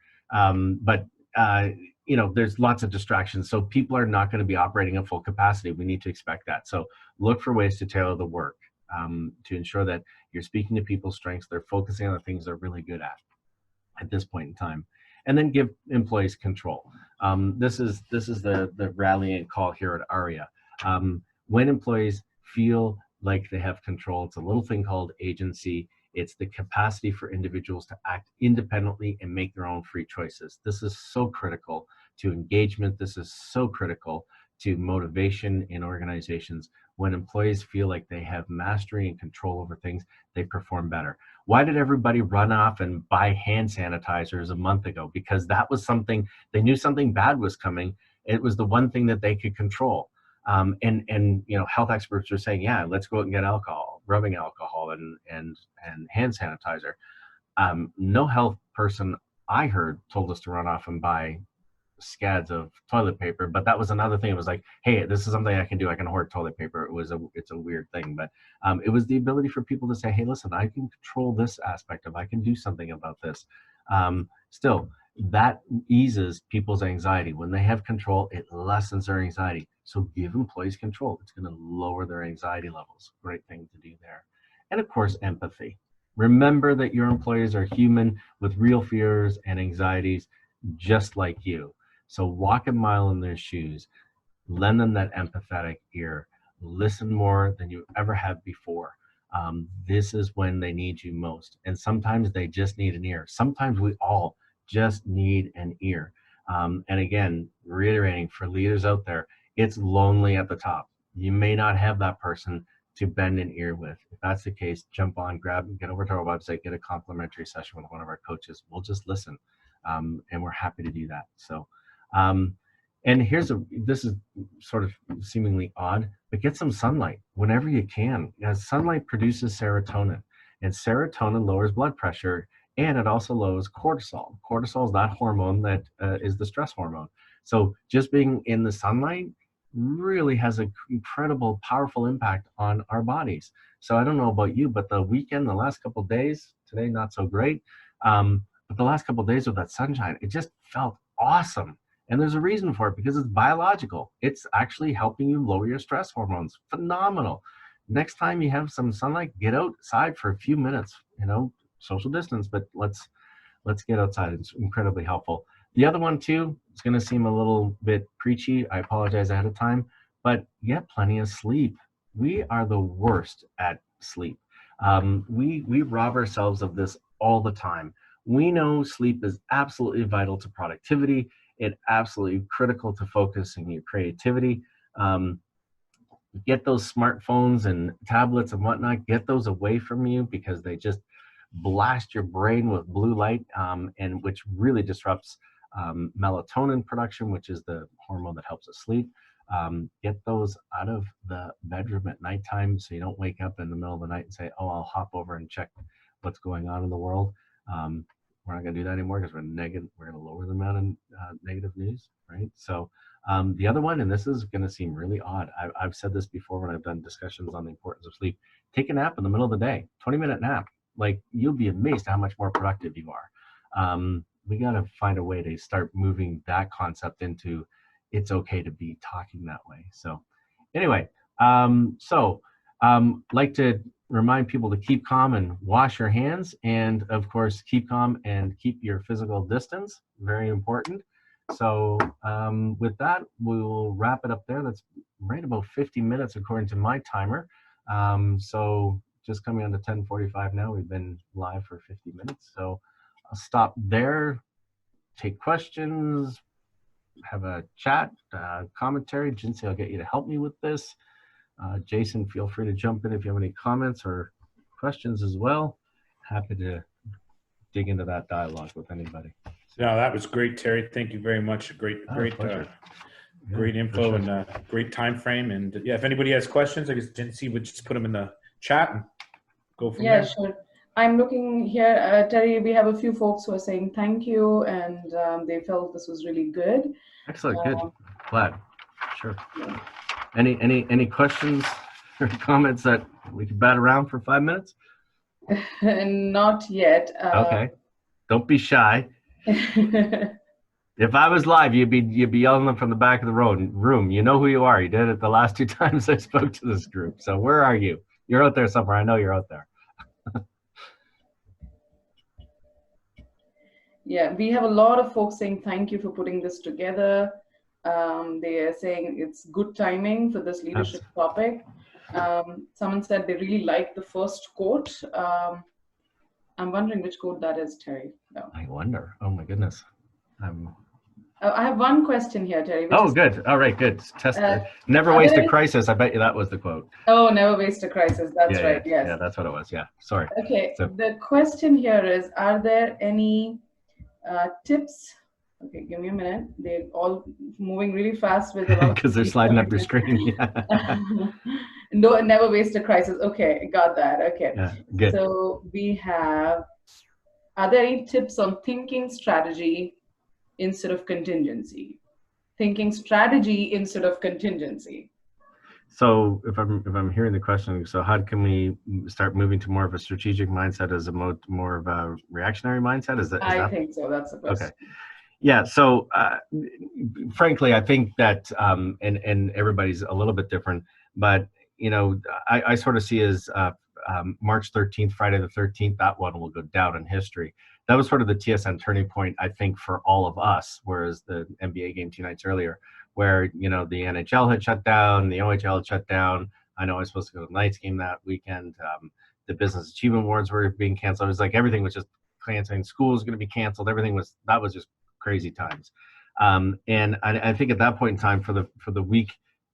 But there's lots of distractions. So people are not going to be operating at full capacity. We need to expect that. So look for ways to tailor the work to ensure that you're speaking to people's strengths. They're focusing on the things they're really good at this point in time. And then give employees control. This is the rallying call here at Ahria. When employees feel like they have control, it's a little thing called agency. It's the capacity for individuals to act independently and make their own free choices. This is so critical to engagement. This is so critical to motivation in organizations. When employees feel like they have mastery and control over things, they perform better. Why did everybody run off and buy hand sanitizers a month ago? Because that was something, they knew something bad was coming. It was the one thing that they could control. And you know, health experts are saying, yeah, let's go out and get alcohol, rubbing alcohol and hand sanitizer. No health person I heard told us to run off and buy scads of toilet paper, but that was another thing. It was like, hey, this is something I can do. I can hoard toilet paper. It's a weird thing, but it was the ability for people to say, hey, listen, I can control this aspect of, I can do something about this. Still, that eases people's anxiety. When they have control, it lessens their anxiety. So give employees control. It's going to lower their anxiety levels. Great thing to do there. And of course, empathy. Remember that your employees are human with real fears and anxieties, just like you. So walk a mile in their shoes, lend them that empathetic ear, listen more than you ever have before. This is when they need you most. And sometimes they just need an ear. Sometimes we all just need an ear. And again, reiterating for leaders out there, it's lonely at the top. You may not have that person to bend an ear with. If that's the case, jump on, grab, get over to our website, get a complimentary session with one of our coaches. We'll just listen. And we're happy to do that. So, and this is sort of seemingly odd, but get some sunlight whenever you can. As sunlight produces serotonin, and serotonin lowers blood pressure, and it also lowers cortisol. Cortisol is that hormone that is the stress hormone. So just being in the sunlight really has an incredible, powerful impact on our bodies. So I don't know about you, but the weekend, the last couple of days, today not so great, but the last couple of days with that sunshine, it just felt awesome. And there's a reason for it, because it's biological. It's actually helping you lower your stress hormones. Phenomenal. Next time you have some sunlight, get outside for a few minutes, you know, social distance, but let's get outside. It's incredibly helpful. The other one too, it's going to seem a little bit preachy. I apologize ahead of time, but get plenty of sleep. We are the worst at sleep. We rob ourselves of this all the time. We know sleep is absolutely vital to productivity. It's absolutely critical to focus and your creativity. Get those smartphones and tablets and whatnot, get those away from you, because they just blast your brain with blue light, and which really disrupts melatonin production, which is the hormone that helps us sleep. Get those out of the bedroom at nighttime, so you don't wake up in the middle of the night and say, oh, I'll hop over and check what's going on in the world. We're not going to do that anymore, because we're going to lower the amount of negative news, right? So the other one, and this is going to seem really odd, I've said this before when I've done discussions on the importance of sleep. Take a nap in the middle of the day, 20-minute nap. Like, you'll be amazed how much more productive you are. We got to find a way to start moving that concept into, it's okay to be talking that way. So anyway, like to remind people to keep calm and wash your hands, and of course keep calm and keep your physical distance, very important. So with that, we'll wrap it up there. That's right about 50 minutes according to my timer. So just coming on to 10:45 now. We've been live for 50 minutes, so I'll stop there, take questions, have a chat, commentary. Jinsey, I'll get you to help me with this. Jason, feel free to jump in if you have any comments or questions as well. Happy to dig into that dialogue with anybody. No, that was great, Terry. Thank you very much. Great info, and great time frame. And yeah, if anybody has questions, I guess Jinsey would just put them in the chat and go from there. Yeah, sure. I'm looking here, Terry, we have a few folks who are saying thank you, and they felt this was really good. Excellent, good. Glad. Sure. Yeah. Any questions or comments that we could bat around for 5 minutes? Not yet. Okay. Don't be shy. If I was live, you'd be yelling them from the back of the room. You know who you are. You did it the last 2 times I spoke to this group. So where are you? You're out there somewhere. I know you're out there. Yeah, we have a lot of folks saying thank you for putting this together. They are saying it's good timing for this leadership topic. Someone said they really liked the first quote. I'm wondering which code that is, Terry. No. I wonder. Oh my goodness. I have one question here, Terry. Which Oh, is, good. All right, good. Test. Never are waste there a any- crisis. I bet you that was the quote. Oh, never waste a crisis. That's Yeah, right. Yes. yeah, that's what it was. Yeah, sorry. Okay. So, The question here is, are there any tips? Okay, give me a minute. They're all moving really fast with a lot of because they're sliding up your screen. Yeah. No, never waste a crisis. Okay, got that. Okay. Yeah, good. So we have, are there any tips on thinking strategy instead of contingency? Thinking strategy instead of contingency. So if I'm hearing the question, so how can we start moving to more of a strategic mindset as a more of a reactionary mindset? I think so. That's the question. Okay. Yeah. So frankly, I think that and everybody's a little bit different, but you know, I sort of see as March 13th, Friday the 13th, that one will go down in history. That was sort of the TSN turning point, I think, for all of us, whereas the NBA game 2 nights earlier, where, you know, the NHL had shut down, the OHL had shut down. I know I was supposed to go to the Knights game that weekend. The Business Achievement Awards were being canceled. It was like everything was just canceling. School was going to be canceled. That was just crazy times. And I think at that point in time, for the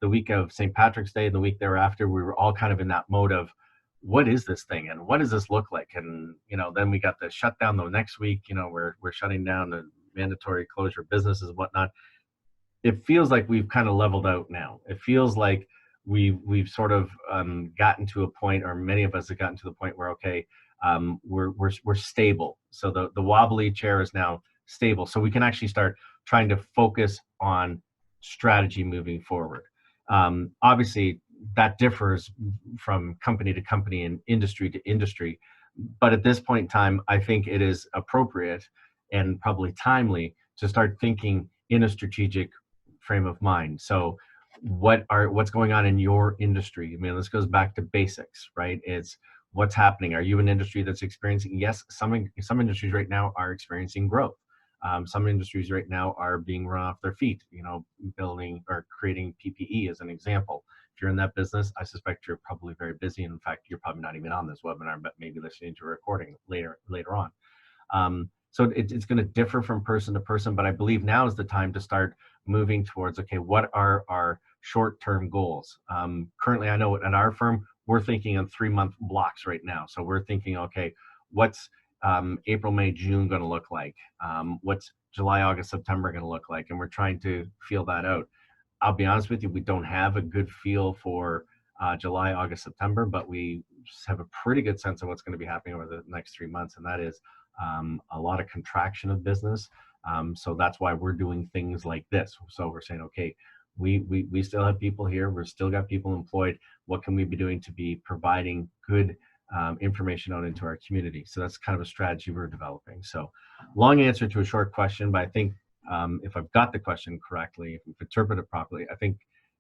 week of St. Patrick's Day and the week thereafter, we were all kind of in that mode of, what is this thing and what does this look like? And, you know, then we got the shutdown the next week, you know, we're shutting down the mandatory closure of businesses and whatnot. It feels like we've kind of leveled out now. It feels like we've sort of gotten to a point, or many of us have gotten to the point where, okay, we're stable. So the wobbly chair is now stable. So we can actually start trying to focus on strategy moving forward. Obviously, that differs from company to company and industry to industry. But at this point in time, I think it is appropriate and probably timely to start thinking in a strategic frame of mind. So what's going on in your industry? I mean, this goes back to basics, right? It's what's happening. Are you an industry that's experiencing? Yes, some industries right now are experiencing growth. Some industries right now are being run off their feet, you know, building or creating PPE as an example. If you're in that business, I suspect you're probably very busy. In fact, you're probably not even on this webinar, but maybe listening to a recording later on. So it's going to differ from person to person, but I believe now is the time to start moving towards, okay, what are our short-term goals? Currently, I know at our firm, we're thinking on 3-month blocks right now. So we're thinking, okay, what's April, May, June going to look like? What's July, August, September going to look like? And we're trying to feel that out. I'll be honest with you, we don't have a good feel for July, August, September, but we have a pretty good sense of what's going to be happening over the next 3 months, and that is a lot of contraction of business. So that's why we're doing things like this. So we're saying, okay, we still have people here. We're still got people employed. What can we be doing to be providing good information out into our community? So that's kind of a strategy we're developing. So long answer to a short question, but I think if I've got the question correctly, if we've interpreted it properly, I think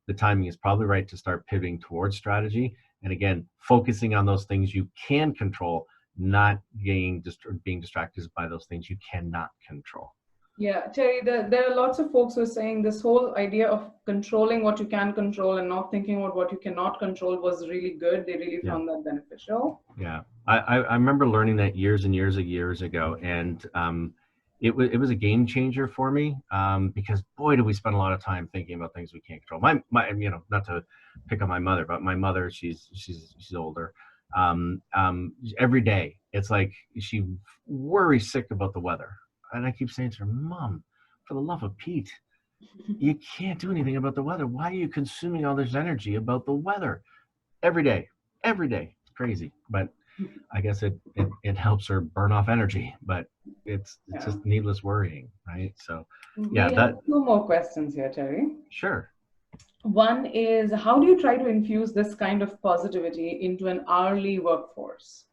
the timing is probably right to start pivoting towards strategy. And again, focusing on those things you can control, not being distracted by those things you cannot control. Yeah, Terry, there are lots of folks who are saying this whole idea of controlling what you can control and not thinking about what you cannot control was really good. They really found that beneficial. Yeah, I remember learning that years and years ago, and it was a game changer for me because boy, did we spend a lot of time thinking about things we can't control. My you know, not to pick on my mother, but my mother, she's older. Every day, it's like she worries sick about the weather. And I keep saying to her, Mom, for the love of Pete, you can't do anything about the weather. Why are you consuming all this energy about the weather? Every day. It's crazy. But I guess it helps her burn off energy. But it's just needless worrying, right? So, yeah. We have 2 more questions here, Terry. Sure. One is, how do you try to infuse this kind of positivity into an hourly workforce?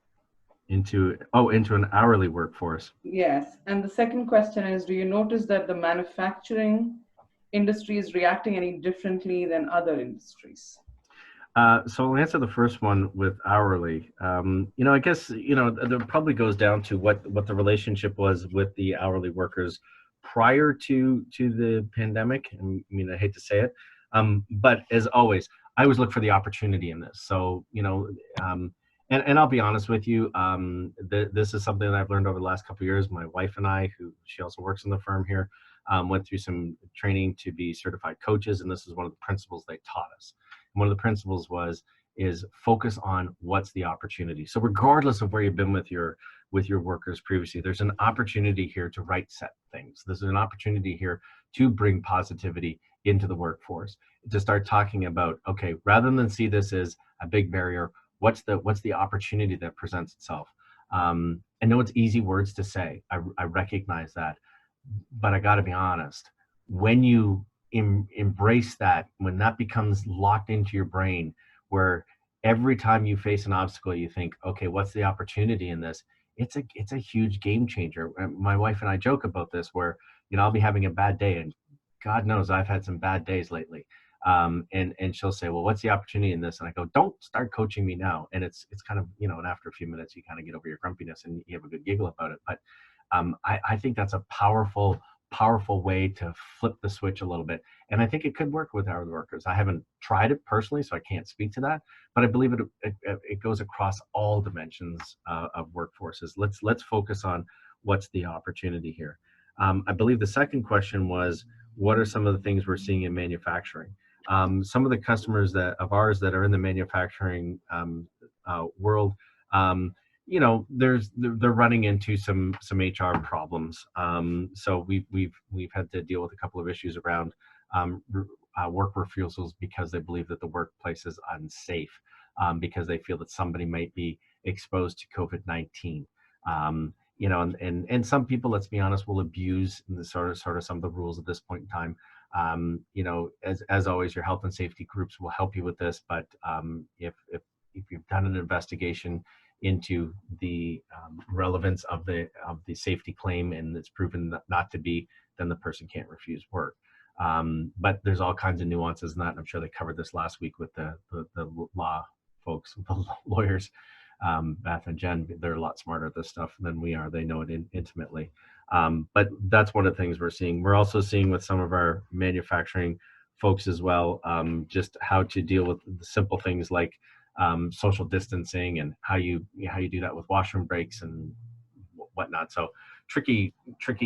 Into an hourly workforce. Yes. And the second question is, do you notice that the manufacturing industry is reacting any differently than other industries? So I'll answer the first one with hourly. You know, I guess, you know, that probably goes down to what the relationship was with the hourly workers prior to the pandemic. I mean, I hate to say it, but as always, I always look for the opportunity in this. So, you know, And I'll be honest with you, this is something that I've learned over the last couple of years. My wife and I, who she also works in the firm here, went through some training to be certified coaches, and this is one of the principles they taught us. And one of the principles is focus on what's the opportunity. So regardless of where you've been with your workers previously, there's an opportunity here to right set things. There's an opportunity here to bring positivity into the workforce, to start talking about, okay, rather than see this as a big barrier, what's the opportunity that presents itself? I know it's easy words to say. I recognize that, but I got to be honest. When you embrace that, when that becomes locked into your brain, where every time you face an obstacle, you think, okay, what's the opportunity in this? It's a huge game changer. My wife and I joke about this, where I'll be having a bad day, and God knows I've had some bad days lately. And she'll say, well, what's the opportunity in this? And I go, don't start coaching me now. And it's kind of, and after a few minutes, you kind of get over your grumpiness and you have a good giggle about it. But I think that's a powerful way to flip the switch a little bit. And I think it could work with our workers. I haven't tried it personally, so I can't speak to that, but I believe it goes across all dimensions of workforces. Let's focus on what's the opportunity here. I believe the second question was, what are some of the things we're seeing in manufacturing? Some of the customers of ours that are in the manufacturing world, they're running into some HR problems. So we've had to deal with a couple of issues around work refusals because they believe that the workplace is unsafe, because they feel that somebody might be exposed to COVID-19. And some people, let's be honest, will abuse the sort of some of the rules at this point in time. As always, your health and safety groups will help you with this. But if you've done an investigation into the relevance of the safety claim and it's proven not to be, then the person can't refuse work. But there's all kinds of nuances in that, and I'm sure they covered this last week with the law folks, the lawyers. Beth and Jen, they're a lot smarter at this stuff than we are. They know it intimately. But that's one of the things we're seeing. We're also seeing with some of our manufacturing folks as well, just how to deal with the simple things like social distancing and how you do that with washroom breaks and whatnot. So tricky,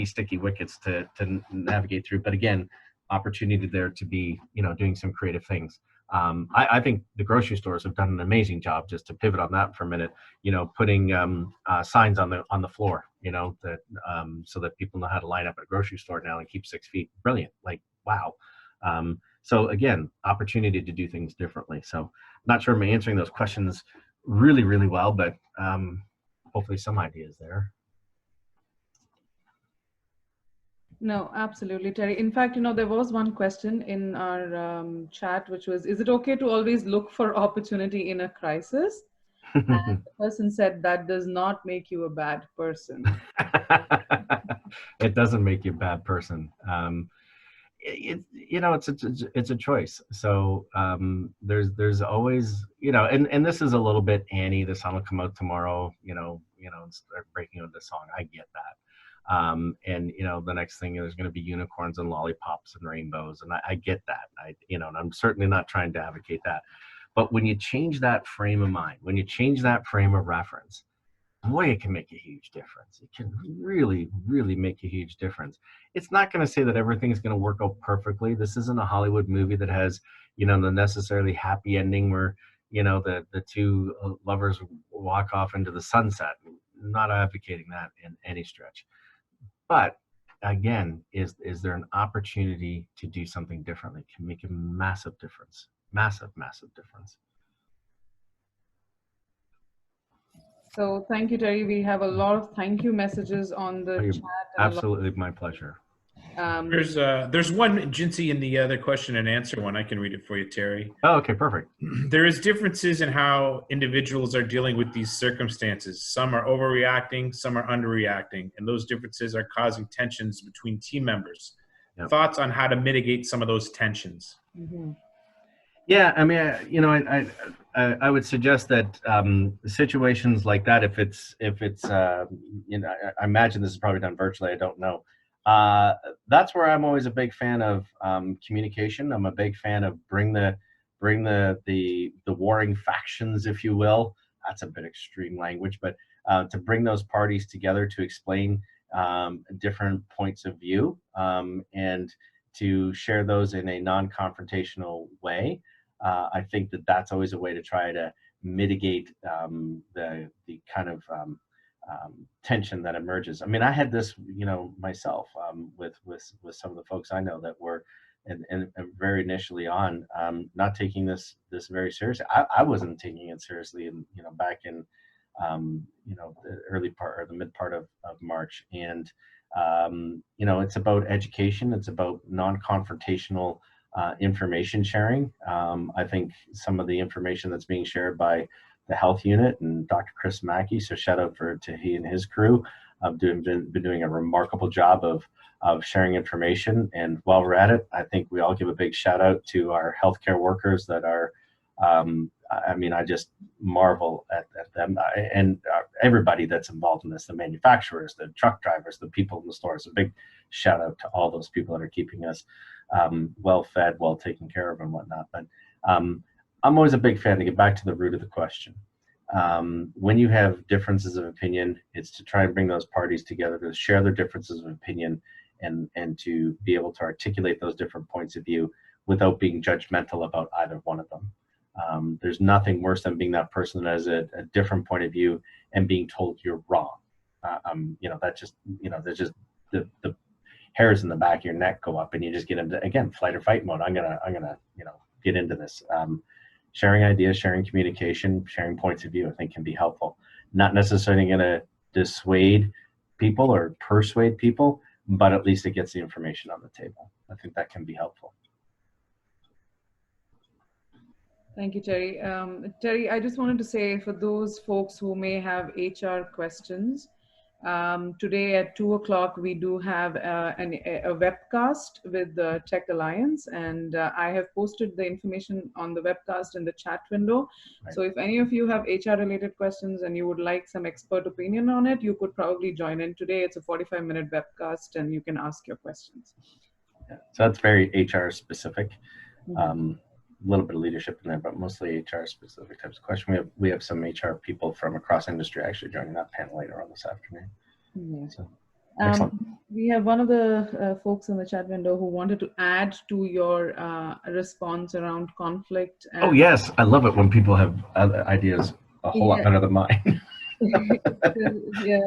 sticky wickets to navigate through. But again, opportunity there to be, doing some creative things. I think the grocery stores have done an amazing job, just to pivot on that for a minute, putting signs on the floor, that so that people know how to line up at a grocery store now and keep 6 feet. Brilliant. Like, wow. So again, opportunity to do things differently. So I'm not sure I'm answering those questions really, really well, but hopefully some ideas there. No, absolutely, Terry. In fact, there was one question in our chat, which was, is it okay to always look for opportunity in a crisis? And the person said that does not make you a bad person. It doesn't make you a bad person. It's a choice. So there's always, and this is a little bit Annie, the sun will come out tomorrow, and start breaking out the song. I get that. And the next thing, there's going to be unicorns and lollipops and rainbows, and I get that. And I'm certainly not trying to advocate that. But when you change that frame of mind, when you change that frame of reference, boy, it can make a huge difference. It can really, really make a huge difference. It's not going to say that everything's going to work out perfectly. This isn't a Hollywood movie that has, the necessarily happy ending where, the two lovers walk off into the sunset. I'm not advocating that in any stretch. But again, is there an opportunity to do something differently? Can make a massive difference. Massive, massive difference. So thank you, Terry. We have a lot of thank you messages on the chat. Absolutely, my pleasure. There's one, Jinsey, in the other question and answer one. I can read it for you, Terry. Oh, okay, perfect. There is differences in how individuals are dealing with these circumstances. Some are overreacting, some are underreacting, and those differences are causing tensions between team members. Yep. Thoughts on how to mitigate some of those tensions? Mm-hmm. Yeah, I mean, I would suggest that situations like that, if it's I imagine this is probably done virtually. I don't know. That's where I'm always a big fan of communication. I'm a big fan of bring the warring factions, if you will, that's a bit extreme language, but to bring those parties together to explain different points of view and to share those in a non-confrontational way. I think that that's always a way to try to mitigate the kind of tension that emerges. I mean, I had this, myself with some of the folks I know that were and very initially on not taking this very seriously. I wasn't taking it seriously, and back in the early part or the mid part of March. And it's about education. It's about non-confrontational information sharing. I think some of the information that's being shared by the health unit and Dr. Chris Mackey, so shout out to he and his crew, been doing a remarkable job of sharing information. And while we're at it, I think we all give a big shout out to our healthcare workers that are, I just marvel at them and everybody that's involved in this, the manufacturers, the truck drivers, the people in the stores. A big shout out to all those people that are keeping us well fed, well taken care of and whatnot. But I'm always a big fan, to get back to the root of the question. When you have differences of opinion, it's to try and bring those parties together to share their differences of opinion and to be able to articulate those different points of view without being judgmental about either one of them. There's nothing worse than being that person that has a different point of view and being told you're wrong. That's just, there's just the hairs in the back of your neck go up and you just get into, again, flight or fight mode. I'm gonna get into this. Sharing ideas, sharing communication, sharing points of view, I think can be helpful. Not necessarily going to dissuade people or persuade people, but at least it gets the information on the table. I think that can be helpful. Thank you, Terry. Terry, I just wanted to say, for those folks who may have HR questions, today at 2 o'clock, we do have a webcast with the Tech Alliance, and I have posted the information on the webcast in the chat window. Right. So if any of you have HR related questions and you would like some expert opinion on it, you could probably join in today. It's a 45-minute webcast and you can ask your questions. Yeah. So that's very HR specific. Mm-hmm. A little bit of leadership in there, but mostly HR specific types of question. We have some HR people from across industry actually joining that panel later on this afternoon. Yeah. So, excellent. We have one of the folks in the chat window who wanted to add to your response around conflict. And oh yes, I love it when people have ideas a whole lot better than mine. Yeah.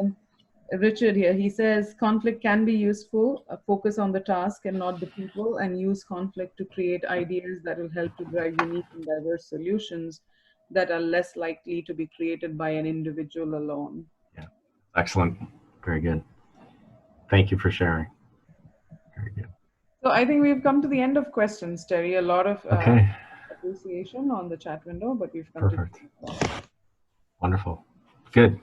Richard here, he says conflict can be useful, focus on the task and not the people, and use conflict to create ideas that will help to drive unique and diverse solutions that are less likely to be created by an individual alone. Yeah, excellent. Very good. Thank you for sharing. Very good. So I think we've come to the end of questions, Terry. A lot of appreciation on the chat window, but we've come Perfect. Wonderful. Good.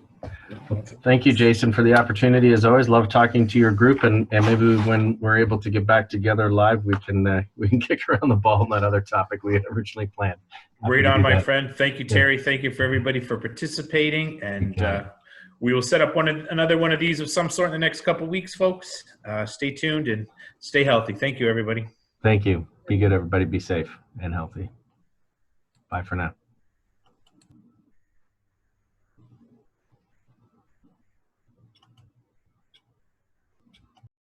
Well, thank you, Jason, for the opportunity. As always, love talking to your group, and maybe when we're able to get back together live, we can kick around the ball on that other topic we had originally planned. Right on, my friend. Thank you, Terry. Yeah. Thank you for everybody for participating, and we will set up another one of these of some sort in the next couple of weeks, folks. Stay tuned and stay healthy. Thank you, everybody. Thank you. Be good, everybody. Be safe and healthy. Bye for now.